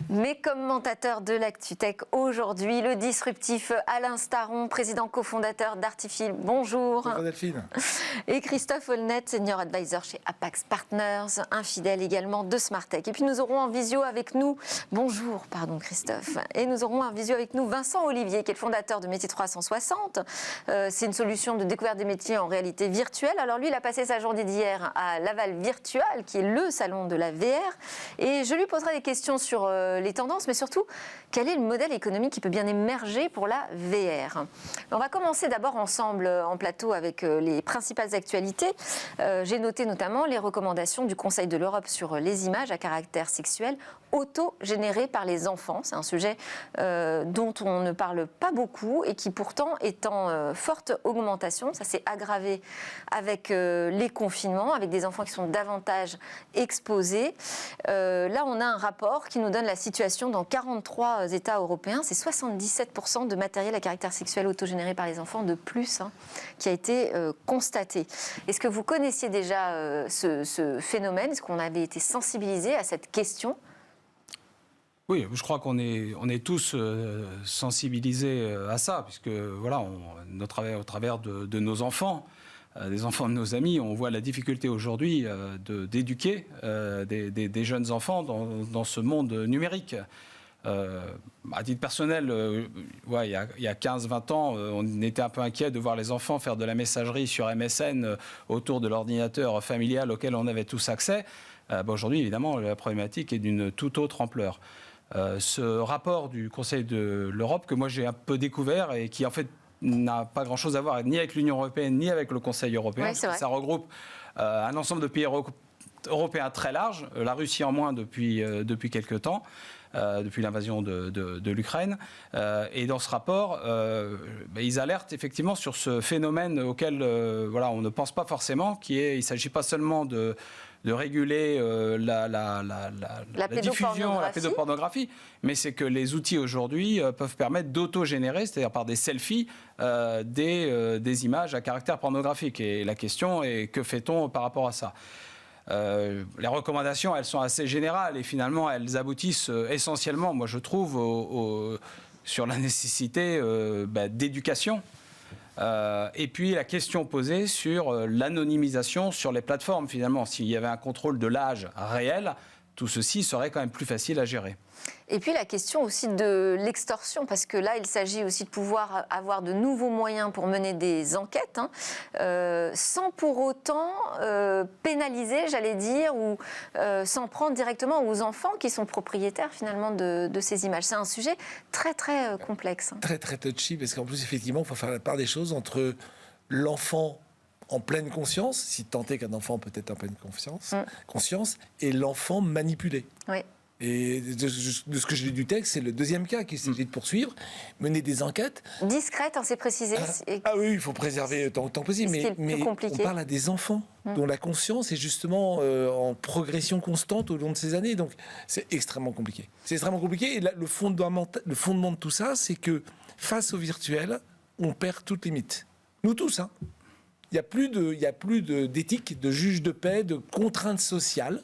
Mes commentateurs de l'ActuTech aujourd'hui, le disruptif Alain Staron, président cofondateur d'Artifil. Bonjour. Bonjour Delphine. Et Christophe Holnet, senior advisor chez Apax Partners, infidèle également de Smartech. Et puis nous aurons en visio avec nous, bonjour, pardon Christophe, et nous aurons en visio avec nous Vincent Olivier, qui est le fondateur de Métier 360. C'est une solution de découverte des métiers en réalité virtuelle. Alors lui, il a passé sa journée d'hier à Laval Virtual, qui est le salon de la VR. Et je lui poserai des questions sur les tendances, mais surtout, quel est le modèle économique qui peut bien émerger pour la VR. On va commencer d'abord ensemble en plateau avec les principales actualités. J'ai noté notamment les recommandations du Conseil de l'Europe sur les images à caractère sexuel auto-générées par les enfants. C'est un sujet dont on ne parle pas beaucoup et qui pourtant est en forte augmentation. Ça s'est aggravé avec les confinements, avec des enfants qui sont davantage exposés. Là, on a un rapport qui nous donne la situation dans 43 États européens. C'est 77% de matériel à caractère sexuel autogénéré par les enfants de plus qui a été constaté. Est-ce que vous connaissiez déjà ce phénomène? Est-ce qu'on avait été sensibilisé à cette question? Oui, je crois qu'on est tous sensibilisés à ça, puisque voilà, au travers de nos enfants, des enfants de nos amis, on voit la difficulté aujourd'hui d'éduquer des jeunes enfants dans ce monde numérique. À titre personnel, il y a 15-20 ans, on était un peu inquiet de voir les enfants faire de la messagerie sur MSN autour de l'ordinateur familial auquel on avait tous accès. Aujourd'hui, évidemment, la problématique est d'une toute autre ampleur. Ce rapport du Conseil de l'Europe, que moi j'ai un peu découvert et qui en fait n'a pas grand-chose à voir ni avec l'Union européenne ni avec le Conseil européen. Oui, ça regroupe un ensemble de pays européens très large, la Russie en moins depuis quelques temps, depuis l'invasion de l'Ukraine. Et dans ce rapport, ils alertent effectivement sur ce phénomène auquel on ne pense pas forcément, il ne s'agit pas seulement de réguler la diffusion, la pédopornographie, mais c'est que les outils aujourd'hui peuvent permettre d'auto-générer, c'est-à-dire par des selfies, des images à caractère pornographique. Et la question est, que fait-on par rapport à ça ? Les recommandations, elles sont assez générales et finalement, elles aboutissent essentiellement, moi je trouve, sur la nécessité d'éducation. Et puis la question posée sur l'anonymisation sur les plateformes, finalement. S'il y avait un contrôle de l'âge réel, tout ceci serait quand même plus facile à gérer. Et puis la question aussi de l'extorsion, parce que là, il s'agit aussi de pouvoir avoir de nouveaux moyens pour mener des enquêtes, sans pour autant pénaliser, j'allais dire, ou s'en prendre directement aux enfants qui sont propriétaires finalement de ces images. C'est un sujet très très complexe. Très très touchy, parce qu'en plus, effectivement, il faut faire la part des choses entre l'enfant en pleine conscience, si tant est qu'un enfant peut être en pleine conscience, et l'enfant manipulé. Oui. Et de ce que j'ai lu du texte, c'est le deuxième cas qu'il s'agit de poursuivre, mener des enquêtes. Discrètes, c'est précisé. Ah oui, il faut préserver autant que possible, mais on parle à des enfants dont la conscience est justement en progression constante au long de ces années, donc c'est extrêmement compliqué. C'est extrêmement compliqué, et là, le fondement de tout ça, c'est que face au virtuel, on perd toute limite. Nous tous, Il n'y a plus d'éthique, de juge de paix, de contraintes sociales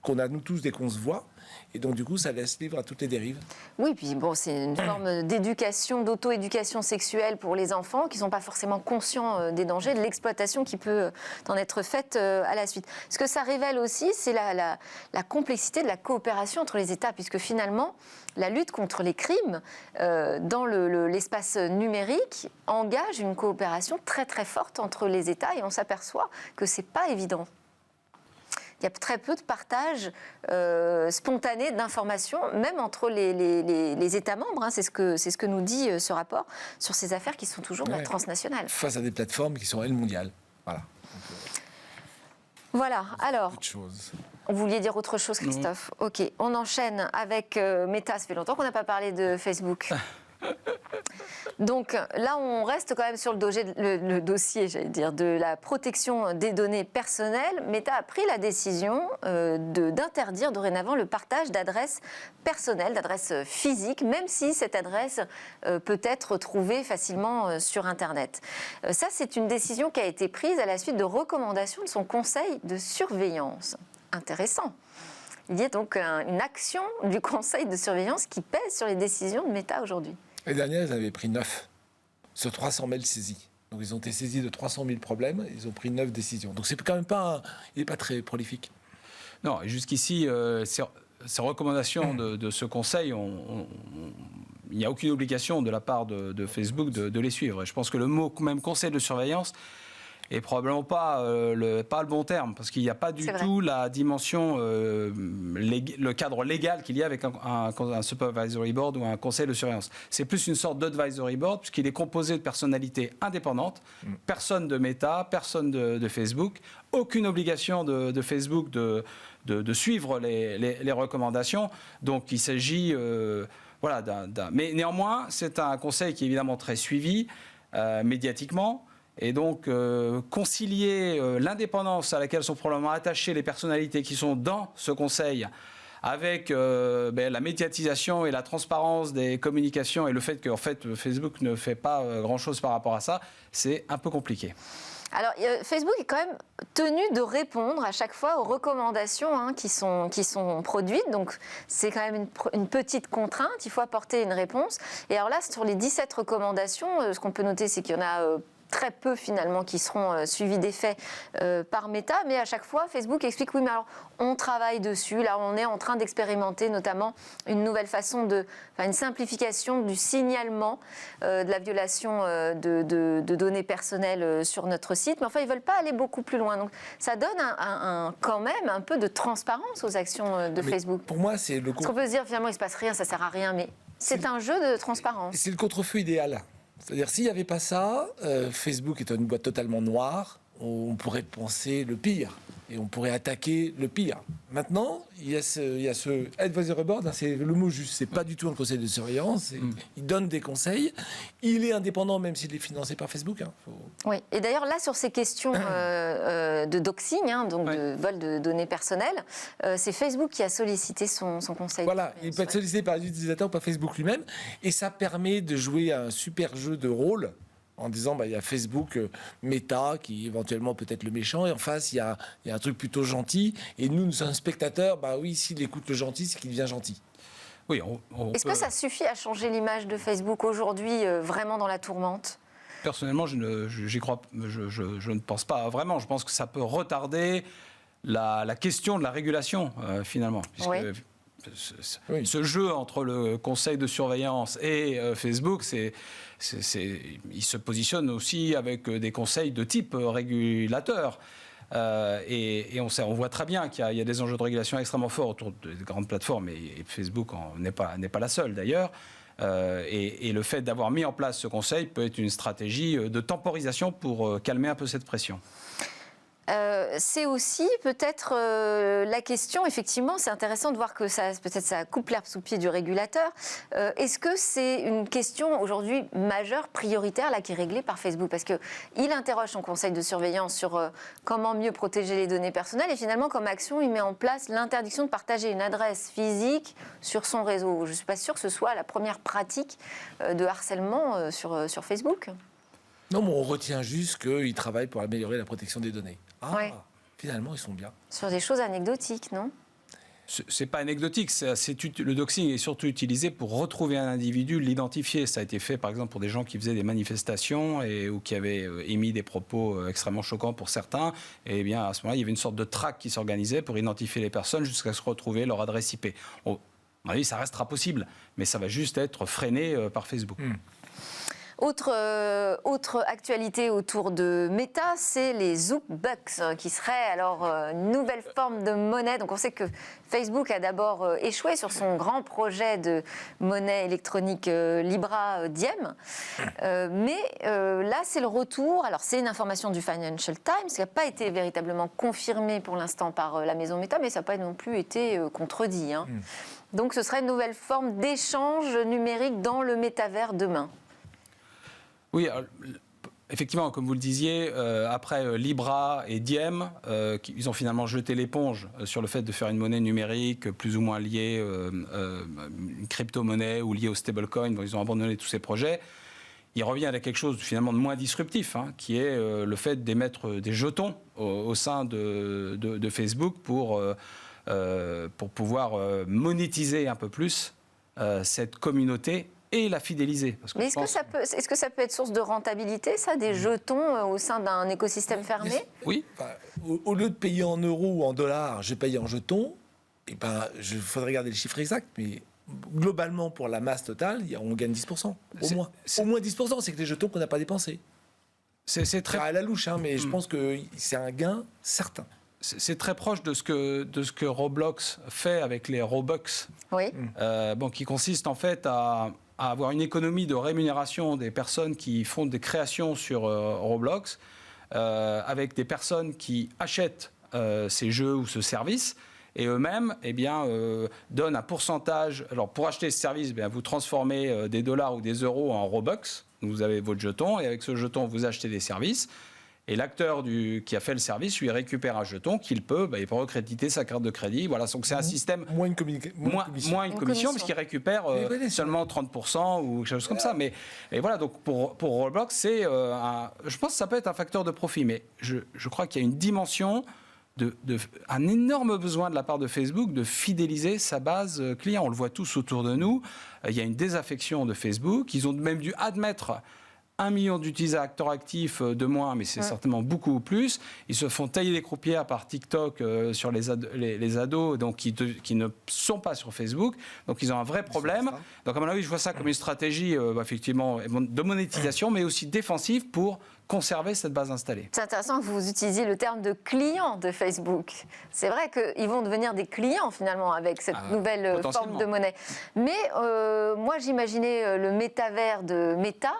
qu'on a nous tous dès qu'on se voit. Et donc, du coup, ça laisse libre à toutes les dérives. Oui, puis bon, c'est une forme d'éducation, d'auto-éducation sexuelle pour les enfants qui ne sont pas forcément conscients des dangers, de l'exploitation qui peut en être faite à la suite. Ce que ça révèle aussi, c'est la complexité de la coopération entre les États, puisque finalement, la lutte contre les crimes dans l'espace numérique engage une coopération très très forte entre les États, et on s'aperçoit que ce n'est pas évident. Il y a très peu de partage spontané d'informations, même entre les États membres. C'est ce que nous dit ce rapport sur ces affaires qui sont toujours transnationales. Face à des plateformes qui sont, elles, mondiales. Voilà, alors, vous vouliez dire autre chose, Christophe? Ok, on enchaîne avec Meta. Ça fait longtemps qu'on n'a pas parlé de Facebook. Donc là, on reste quand même sur le dossier, j'allais dire, de la protection des données personnelles. Meta a pris la décision d'interdire dorénavant le partage d'adresses personnelles, d'adresses physiques, même si cette adresse peut être trouvée facilement sur Internet. Ça, c'est une décision qui a été prise à la suite de recommandations de son conseil de surveillance. Intéressant. Il y a donc une action du conseil de surveillance qui pèse sur les décisions de Meta aujourd'hui. Les dernières, ils avaient pris 9 sur 300 mails saisis. Donc ils ont été saisis de 300 000 problèmes, ils ont pris 9 décisions. Donc c'est quand même pas, il n'est pas très prolifique. Non, jusqu'ici, ces recommandations de ce conseil, il n'y a aucune obligation de la part de Facebook de les suivre. Et je pense que le mot même conseil de surveillance est probablement pas le bon terme, parce qu'il n'y a pas du tout la dimension, le cadre légal qu'il y a avec un supervisory board ou un conseil de surveillance. C'est plus une sorte d'advisory board, puisqu'il est composé de personnalités indépendantes, personne de Meta, personne de Facebook, aucune obligation de Facebook de suivre les recommandations. Donc il s'agit mais néanmoins, c'est un conseil qui est évidemment très suivi médiatiquement. Et donc, concilier l'indépendance à laquelle sont probablement attachées les personnalités qui sont dans ce conseil avec la médiatisation et la transparence des communications et le fait que fait, Facebook ne fait pas grand-chose par rapport à ça, c'est un peu compliqué. Alors, Facebook est quand même tenu de répondre à chaque fois aux recommandations qui sont produites. Donc, c'est quand même une petite contrainte. Il faut apporter une réponse. Et alors là, sur les 17 recommandations, ce qu'on peut noter, c'est qu'il y en a très peu finalement qui seront suivis d'effet par Meta, mais à chaque fois Facebook explique oui mais alors on travaille dessus, là on est en train d'expérimenter notamment une nouvelle façon une simplification du signalement de la violation de données personnelles sur notre site, mais enfin ils veulent pas aller beaucoup plus loin, donc ça donne quand même un peu de transparence aux actions de Facebook. Pour moi c'est le parce qu'on peut se dire finalement il se passe rien, ça sert à rien, mais c'est un jeu de transparence. C'est le contre-feu idéal. C'est-à-dire, s'il n'y avait pas ça, Facebook est une boîte totalement noire, on pourrait penser le pire, et on pourrait attaquer le pire. Maintenant, il y a ce advisory board, c'est le mot juste, c'est pas du tout un conseil de surveillance, il donne des conseils, il est indépendant même s'il est financé par Facebook. Oui, et d'ailleurs là, sur ces questions de doxing, donc de vol de données personnelles, c'est Facebook qui a sollicité son conseil. Voilà, il peut être sollicité par les utilisateurs ou par Facebook lui-même, et ça permet de jouer à un super jeu de rôle, en disant il y a Facebook, Meta, qui éventuellement peut être le méchant, et en face, il y a un truc plutôt gentil, et nous sommes spectateurs, oui, s'il écoute le gentil, c'est qu'il devient gentil. Oui, Est-ce que ça suffit à changer l'image de Facebook aujourd'hui, vraiment dans la tourmente ? Personnellement, j'y crois, je ne pense pas vraiment. Je pense que ça peut retarder la question de la régulation, finalement. Puisque ce jeu entre le conseil de surveillance et Facebook, il se positionne aussi avec des conseils de type régulateur. Et on voit très bien qu'il y a des enjeux de régulation extrêmement forts autour des grandes plateformes, et Facebook n'est pas la seule d'ailleurs. Et le fait d'avoir mis en place ce conseil peut être une stratégie de temporisation pour calmer un peu cette pression. C'est aussi peut-être la question, effectivement, c'est intéressant de voir que ça coupe l'herbe sous le pied du régulateur. Est-ce que c'est une question aujourd'hui majeure, prioritaire, là, qui est réglée par Facebook ? Parce qu'il interroge son conseil de surveillance sur comment mieux protéger les données personnelles, et finalement, comme action, il met en place l'interdiction de partager une adresse physique sur son réseau. Je ne suis pas sûre que ce soit la première pratique de harcèlement sur Facebook. Non, mais on retient juste qu'ils travaillent pour améliorer la protection des données. Finalement, ils sont bien. Sur des choses anecdotiques, non ? C'est pas anecdotique. Le doxing est surtout utilisé pour retrouver un individu, l'identifier. Ça a été fait, par exemple, pour des gens qui faisaient des manifestations ou qui avaient émis des propos extrêmement choquants pour certains. Et bien, à ce moment-là, il y avait une sorte de traque qui s'organisait pour identifier les personnes jusqu'à se retrouver leur adresse IP. À mon avis, ça restera possible, mais ça va juste être freiné par Facebook. Autre actualité autour de Meta, c'est les Zookbucks, qui seraient alors une nouvelle forme de monnaie. Donc on sait que Facebook a d'abord échoué sur son grand projet de monnaie électronique Libra Diem. Mais là, c'est le retour. Alors c'est une information du Financial Times qui n'a pas été véritablement confirmée pour l'instant par la maison Meta, mais ça n'a pas non plus été contredit. Donc ce serait une nouvelle forme d'échange numérique dans le métavers demain. Oui, effectivement, comme vous le disiez, après Libra et Diem, ils ont finalement jeté l'éponge sur le fait de faire une monnaie numérique plus ou moins liée, une crypto-monnaie ou liée au stablecoin. Ils ont abandonné tous ces projets. Il revient à quelque chose finalement de moins disruptif, qui est le fait d'émettre des jetons au sein de Facebook pour pour pouvoir monétiser un peu plus cette communauté et la fidéliser. Parce que mais est-ce que ça peut être source de rentabilité, ça, des jetons au sein d'un écosystème fermé? Oui. Enfin, au lieu de payer en euros ou en dollars, je paye en jetons. Il faudrait regarder les chiffres exacts, mais globalement, pour la masse totale, on gagne 10%. Au moins 10%, c'est que des jetons qu'on n'a pas dépensés. C'est très à la louche, hein, mais je pense que c'est un gain certain. C'est très proche de ce que Roblox fait avec les Robux, oui. Qui consiste en fait à avoir une économie de rémunération des personnes qui font des créations sur Roblox, avec des personnes qui achètent ces jeux ou ce service, et eux-mêmes donnent un pourcentage. Alors pour acheter ce service, vous transformez des dollars ou des euros en Robux, vous avez votre jeton, et avec ce jeton, vous achetez des services. Et l'acteur qui a fait le service lui récupère un jeton qu'il peut, il peut recréditer sa carte de crédit. Voilà, donc c'est un système moins une commission puisqu'il récupère seulement 30% ou quelque chose comme ça. Mais et voilà, donc pour Roblox, je pense que ça peut être un facteur de profit, mais je crois qu'il y a une dimension un énorme besoin de la part de Facebook de fidéliser sa base client. On le voit tous autour de nous. Il y a une désaffection de Facebook. Ils ont même dû admettre 1 million d'utilisateurs actifs de moins, mais c'est certainement beaucoup plus. Ils se font tailler les croupières par TikTok sur les ados donc qui ne sont pas sur Facebook. Donc ils ont un vrai problème. Donc à mon avis, je vois ça comme une stratégie effectivement de monétisation, mais aussi défensive pour conserver cette base installée. C'est intéressant que vous utilisiez le terme de client de Facebook. C'est vrai qu'ils vont devenir des clients finalement avec cette nouvelle forme de monnaie. Mais moi j'imaginais le métavers de Meta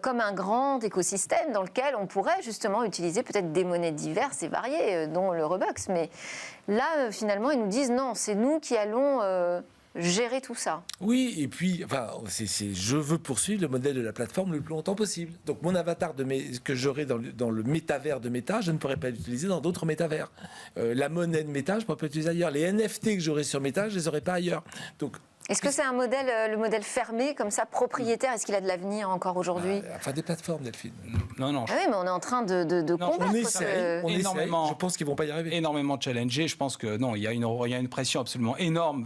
comme un grand écosystème dans lequel on pourrait justement utiliser peut-être des monnaies diverses et variées, dont le Robux. Mais là finalement ils nous disent non, c'est nous qui allons gérer tout ça. Oui, et puis, je veux poursuivre le modèle de la plateforme le plus longtemps possible. Donc, mon avatar que j'aurai dans le métavers de Meta, je ne pourrais pas l'utiliser dans d'autres métavers. La monnaie de Meta, je ne pourrais pas l'utiliser ailleurs. Les NFT que j'aurai sur Meta, je ne les aurai pas ailleurs. Donc, est-ce que c'est le modèle fermé, comme ça, propriétaire? Est-ce qu'il a de l'avenir encore aujourd'hui? Des plateformes, Delphine. Non. Ah oui, mais on est en train de combattre. On essaie. Je pense qu'ils ne vont pas y arriver. Énormément challengé. Je pense que non, il y a une pression absolument énorme.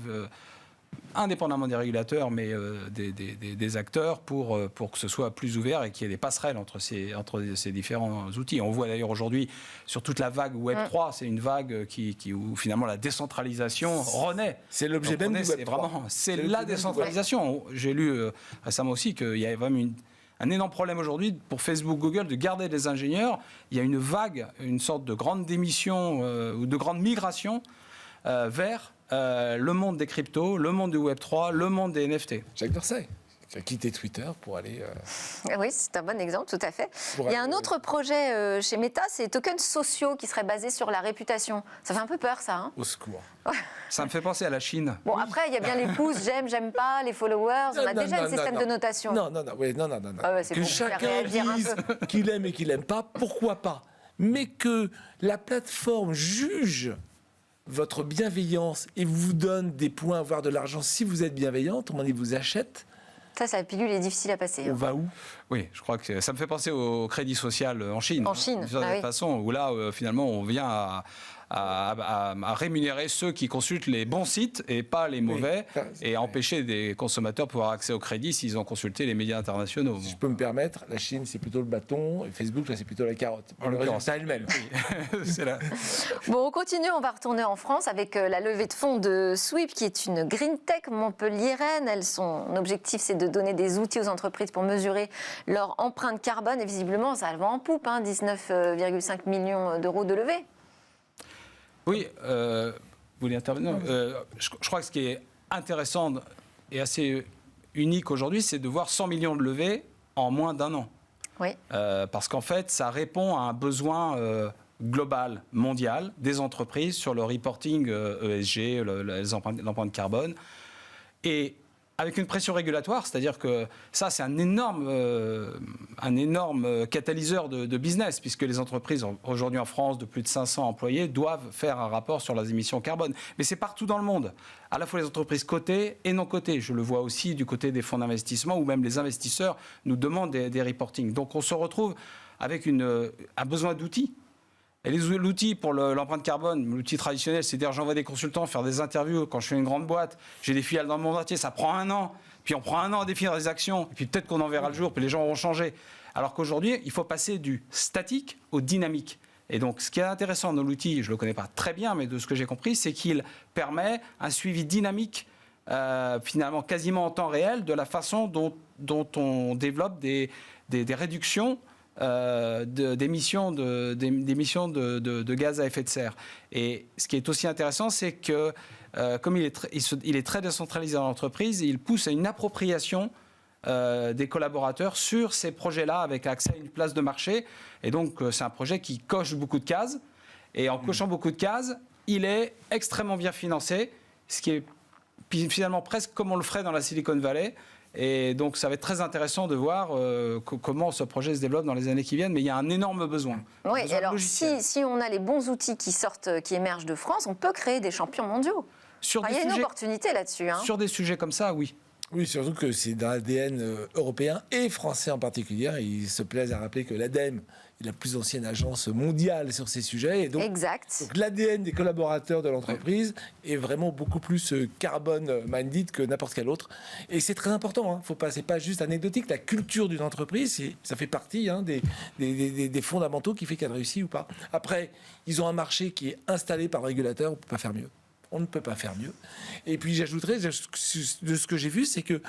Indépendamment des régulateurs, mais des acteurs pour que ce soit plus ouvert et qu'il y ait des passerelles entre ces différents outils. On voit d'ailleurs aujourd'hui sur toute la vague Web3, c'est une vague où finalement la décentralisation renaît. C'est l'objet même du Web3. C'est la décentralisation. J'ai lu récemment aussi qu'il y avait vraiment un énorme problème aujourd'hui pour Facebook, Google de garder des ingénieurs. Il y a une vague, une sorte de grande démission ou de grande migration vers le monde des cryptos, le monde du Web3, le monde des NFT. Jacques Dorsey qui a quitté Twitter pour aller... Oui, c'est un bon exemple, tout à fait. Il y a un autre projet chez Meta, c'est les tokens sociaux qui seraient basés sur la réputation. Ça fait un peu peur, ça. Au secours. Ça me fait penser à la Chine. Bon, après, il y a bien les pouces, j'aime pas, les followers. On a déjà un système de notation. Non. Que chacun dise qu'il aime et qu'il n'aime pas, pourquoi pas? Mais que la plateforme juge votre bienveillance et vous donne des points, voire de l'argent si vous êtes bienveillante, on vous achète. Ça, la pilule est difficile à passer. On va où? Oui, je crois que ça me fait penser au crédit social en Chine. En Chine, de toute façon, où là, finalement, on vient à rémunérer ceux qui consultent les bons sites et pas les mauvais, et à empêcher des consommateurs de pouvoir accès au crédit s'ils ont consulté les médias internationaux. Si je peux me permettre, la Chine, c'est plutôt le bâton, et Facebook, c'est plutôt la carotte. Le résultat elle-même. C'est là. Bon, on continue, on va retourner en France avec la levée de fonds de Sweep, qui est une green tech montpelliéraine. Son objectif, c'est de donner des outils aux entreprises pour mesurer leur empreinte carbone, et visiblement, ça va en poupe, 19,5 millions d'euros de levée. Oui, vous voulez intervenir? Je crois que ce qui est intéressant et assez unique aujourd'hui, c'est de voir 100 millions de levées en moins d'un an. Oui. Parce qu'en fait, ça répond à un besoin global, mondial, des entreprises sur le reporting ESG, l'empreinte carbone. Et avec une pression régulatoire, c'est-à-dire que ça, c'est un énorme catalyseur de business, puisque les entreprises, aujourd'hui en France, de plus de 500 employés, doivent faire un rapport sur leurs émissions carbone. Mais c'est partout dans le monde, à la fois les entreprises cotées et non cotées. Je le vois aussi du côté des fonds d'investissement, où même les investisseurs nous demandent des reportings. Donc on se retrouve avec un besoin d'outils. Et l'outil pour l'empreinte carbone, l'outil traditionnel, c'est dire j'envoie des consultants faire des interviews quand je fais une grande boîte, j'ai des filiales dans le monde entier, ça prend 1 an, puis on prend 1 an à définir des actions, et puis peut-être qu'on en verra le jour, puis les gens auront changé. Alors qu'aujourd'hui, il faut passer du statique au dynamique. Et donc, ce qui est intéressant dans l'outil, je ne le connais pas très bien, mais de ce que j'ai compris, c'est qu'il permet un suivi dynamique, finalement quasiment en temps réel, de la façon dont on développe des réductions d'émissions de gaz à effet de serre. Et ce qui est aussi intéressant, c'est que comme il est très décentralisé dans l'entreprise, il pousse à une appropriation des collaborateurs sur ces projets-là avec accès à une place de marché. Et donc, c'est un projet qui coche beaucoup de cases. Et en cochant beaucoup de cases, il est extrêmement bien financé, ce qui est finalement presque comme on le ferait dans la Silicon Valley. Et donc, ça va être très intéressant de voir comment ce projet se développe dans les années qui viennent. Mais il y a un énorme besoin. Oui, et alors si on a les bons outils qui émergent de France, on peut créer des champions mondiaux. Il y a une opportunité là-dessus. Sur des sujets comme ça, oui. Oui, surtout que c'est dans l'ADN européen et français en particulier. Ils se plaisent à rappeler que l'ADEME est la plus ancienne agence mondiale sur ces sujets. Et donc, exact. Donc l'ADN des collaborateurs de l'entreprise est vraiment beaucoup plus carbone-minded que n'importe quel autre. Et c'est très important. C'est pas juste anecdotique. La culture d'une entreprise, ça fait partie des fondamentaux qui fait qu'elle réussit ou pas. Après, ils ont un marché qui est installé par le régulateur. On ne peut pas faire mieux. On ne peut pas faire mieux. Et puis j'ajouterais, de ce que j'ai vu, c'est qu'ils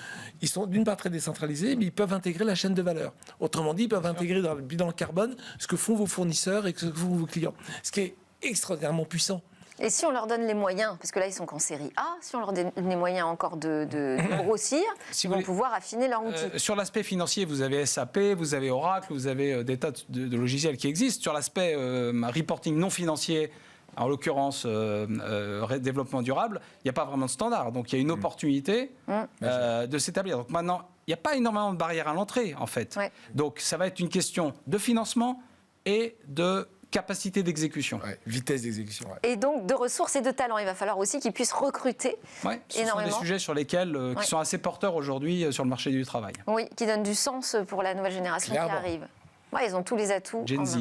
sont d'une part très décentralisés, mais ils peuvent intégrer la chaîne de valeur. Autrement dit, ils peuvent intégrer dans le bilan carbone ce que font vos fournisseurs et ce que font vos clients. Ce qui est extraordinairement puissant. Et si on leur donne les moyens, parce que là ils sont qu'en série A, si on leur donne les moyens encore de grossir, ils vont pouvoir affiner leur outil. Sur l'aspect financier, vous avez SAP, vous avez Oracle, vous avez des tas de logiciels qui existent. Sur l'aspect reporting non financier, en l'occurrence développement durable, il n'y a pas vraiment de standard. Donc il y a une opportunité de s'établir. Donc maintenant, il n'y a pas énormément de barrières à l'entrée, en fait. Ouais. Donc ça va être une question de financement et de capacité d'exécution. Ouais, vitesse d'exécution. Ouais. Et donc de ressources et de talents. Il va falloir aussi qu'ils puissent recruter énormément. Ce sont des sujets sur lesquels, qui sont assez porteurs aujourd'hui sur le marché du travail. Oui, qui donnent du sens pour la nouvelle génération qui arrive. Ouais, ils ont tous les atouts. Gen Z.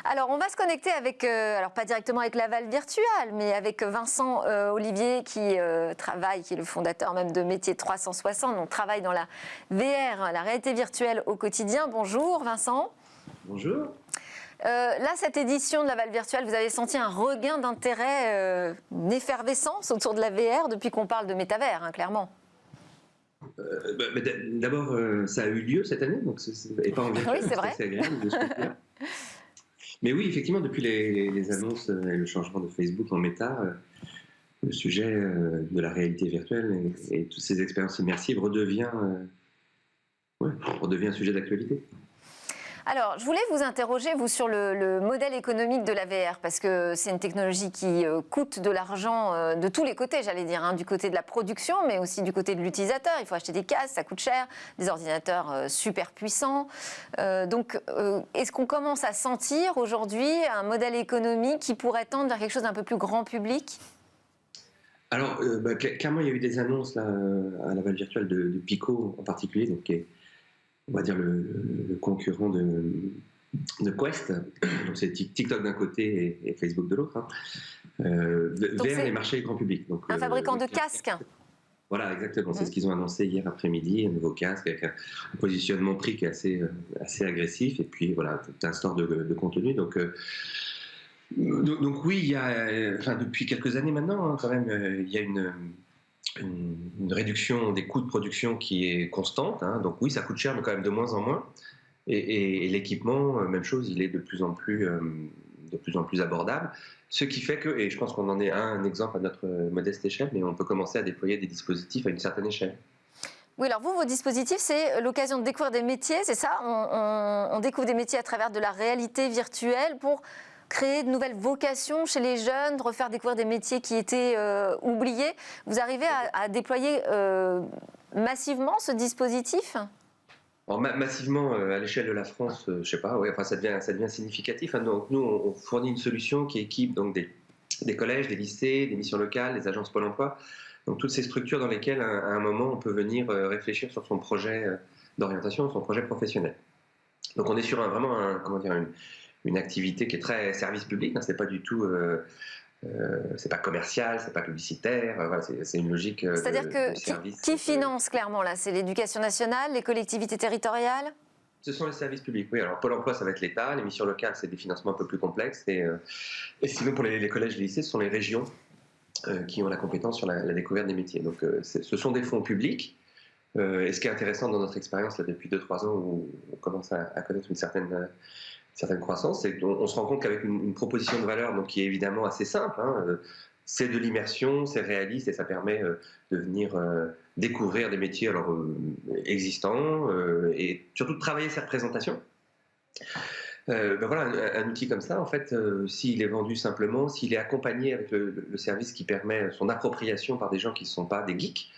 Alors, on va se connecter avec, alors pas directement avec Laval Virtual, mais avec Vincent Olivier qui travaille, qui est le fondateur même de Métier 360, donc travaille dans la VR, la réalité virtuelle au quotidien. Bonjour Vincent. Bonjour. Là, cette édition de Laval Virtual, vous avez senti un regain d'intérêt, une effervescence autour de la VR depuis qu'on parle de métavers, clairement. D'abord, ça a eu lieu cette année, donc et pas en virtuel, oui, c'est vrai. C'est agréable de ce côté-là. Mais oui, effectivement, depuis les annonces et le changement de Facebook en méta, le sujet de la réalité virtuelle et toutes ces expériences immersives redevient un sujet d'actualité. Alors, je voulais vous interroger, vous, sur le modèle économique de la VR, parce que c'est une technologie qui coûte de l'argent de tous les côtés, j'allais dire, du côté de la production, mais aussi du côté de l'utilisateur. Il faut acheter des casques, ça coûte cher, des ordinateurs super puissants. Donc, est-ce qu'on commence à sentir aujourd'hui un modèle économique qui pourrait tendre vers quelque chose d'un peu plus grand public ? Alors, clairement, il y a eu des annonces là, à Laval Virtual de Pico en particulier, donc, qui est, on va dire, le concurrent de Quest. Donc c'est TikTok d'un côté et Facebook de l'autre, vers les marchés grand public. Donc, un fabricant de casques. Voilà, exactement. C'est ce qu'ils ont annoncé hier après-midi, un nouveau casque avec un positionnement prix qui est assez agressif, et puis voilà, tout un store de contenu. Donc oui, il y a, depuis quelques années maintenant, quand même, il y a une réduction des coûts de production qui est constante. Donc oui, ça coûte cher, mais quand même de moins en moins. Et l'équipement, même chose, il est de plus en plus abordable. Ce qui fait que, et je pense qu'on en est un exemple à notre modeste échelle, mais on peut commencer à déployer des dispositifs à une certaine échelle. Oui, alors vos dispositifs, c'est l'occasion de découvrir des métiers, c'est ça ? On découvre des métiers à travers de la réalité virtuelle pour créer de nouvelles vocations chez les jeunes, refaire découvrir des métiers qui étaient oubliés. Vous arrivez à déployer massivement ce dispositif ? Alors, massivement, à l'échelle de la France, je ne sais pas, ça devient significatif. Donc, nous, on fournit une solution qui équipe donc, des collèges, des lycées, des missions locales, des agences Pôle emploi. Donc toutes ces structures dans lesquelles, à un moment, on peut venir réfléchir sur son projet d'orientation, son projet professionnel. Donc on est sur vraiment une activité qui est très service public, hein, c'est pas du tout... c'est pas commercial, c'est pas publicitaire, voilà, c'est une logique C'est-à-dire que qui finance clairement là? C'est l'éducation nationale, les collectivités territoriales? Ce sont les services publics, oui. Alors Pôle emploi, ça va être l'État, les missions locales, c'est des financements un peu plus complexes, et sinon pour les collèges et les lycées, ce sont les régions qui ont la compétence sur la découverte des métiers. Donc ce sont des fonds publics, et ce qui est intéressant dans notre expérience là, depuis 2-3 ans, où on commence à connaître une certaine croissance, c'est qu'on se rend compte qu'avec une proposition de valeur donc, qui est évidemment assez simple, hein, c'est de l'immersion, c'est réaliste et ça permet de venir découvrir des métiers alors, existants et surtout de travailler sa représentation. Voilà, un outil comme ça, en fait, s'il est vendu simplement, s'il est accompagné avec le service qui permet son appropriation par des gens qui ne sont pas des geeks,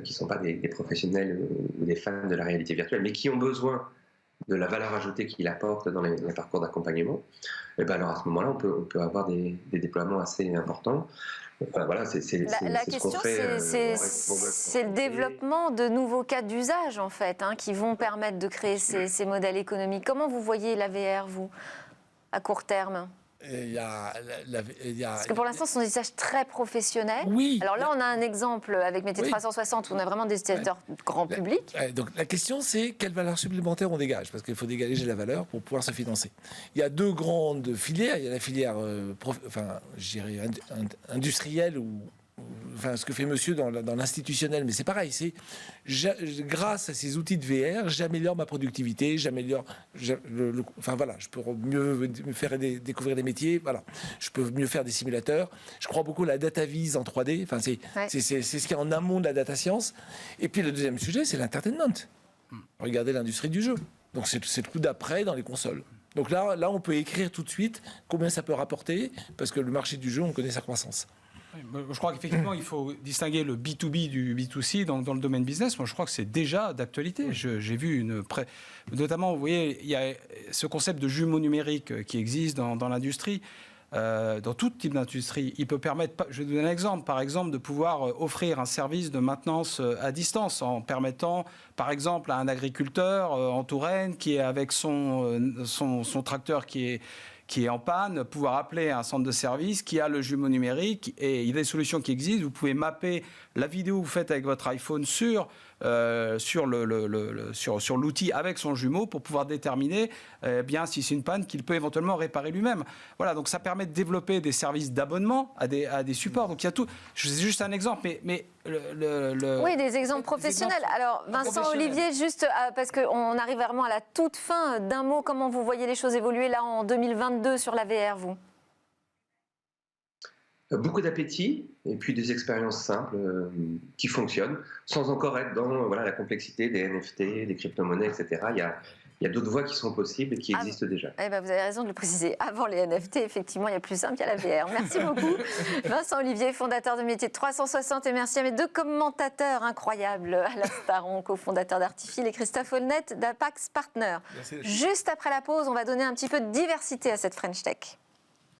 qui ne sont pas des professionnels ou des fans de la réalité virtuelle, mais qui ont besoin de la valeur ajoutée qu'il apporte dans les parcours d'accompagnement, et ben alors à ce moment-là, on peut avoir des déploiements assez importants. Enfin, voilà, la question, c'est le développement de nouveaux cas d'usage, en fait, hein, qui vont permettre de créer ces modèles économiques. Comment vous voyez la VR, vous, à court terme? Parce que pour l'instant, ce sont des usages très professionnels. Oui. Alors là, on a un exemple avec Métier 360 où on a vraiment des utilisateurs grand public. Donc la question, c'est quelle valeur supplémentaire on dégage, parce qu'il faut dégager la valeur pour pouvoir se financer. Il y a deux grandes filières. Il y a la filière, je dirais industrielle ou enfin, ce que fait monsieur dans l'institutionnel, mais c'est pareil, grâce à ces outils de VR, j'améliore ma productivité, enfin voilà, je peux mieux me faire découvrir des métiers, voilà, je peux mieux faire des simulateurs. Je crois beaucoup à la data vise en 3D, enfin c'est ce qui est en amont de la data science. Et puis le deuxième sujet, c'est l'entertainment. Regardez l'industrie du jeu. Donc c'est le coup d'après dans les consoles. Donc là, on peut écrire tout de suite combien ça peut rapporter, parce que le marché du jeu, on connaît sa croissance. Je crois qu'effectivement, il faut distinguer le B2B du B2C dans le domaine business. Moi, je crois que c'est déjà d'actualité. J'ai vu notamment, vous voyez, il y a ce concept de jumeau numérique qui existe dans l'industrie. Dans tout type d'industrie, il peut permettre, je vais vous donner un exemple, par exemple, de pouvoir offrir un service de maintenance à distance en permettant, par exemple, à un agriculteur en Touraine qui est avec son tracteur qui est en panne, pouvoir appeler un centre de service qui a le jumeau numérique, et il y a des solutions qui existent. Vous pouvez mapper la vidéo que vous faites avec votre iPhone sur l'outil avec son jumeau pour pouvoir déterminer bien si c'est une panne qu'il peut éventuellement réparer lui-même. Voilà, donc ça permet de développer des services d'abonnement à des supports. Donc il y a tout. C'est juste un exemple, mais oui, des exemples professionnels. Alors Vincent Olivier, juste parce qu'on arrive vraiment à la toute fin, d'un mot, comment vous voyez les choses évoluer là en 2022 sur la VR, vous? Beaucoup d'appétit et puis des expériences simples qui fonctionnent sans encore être dans la complexité des NFT, des crypto-monnaies, etc. Il y a d'autres voies qui sont possibles et qui existent déjà. Eh ben, vous avez raison de le préciser. Avant les NFT, effectivement, il y a plus simple, il y a la VR. Merci beaucoup. Vincent Olivier, fondateur de Métier 360, et merci à mes deux commentateurs incroyables, Alain Staron, cofondateur d'Artifil, et Christophe Aulnette d'Apax Partners. Juste après la pause, on va donner un petit peu de diversité à cette French Tech.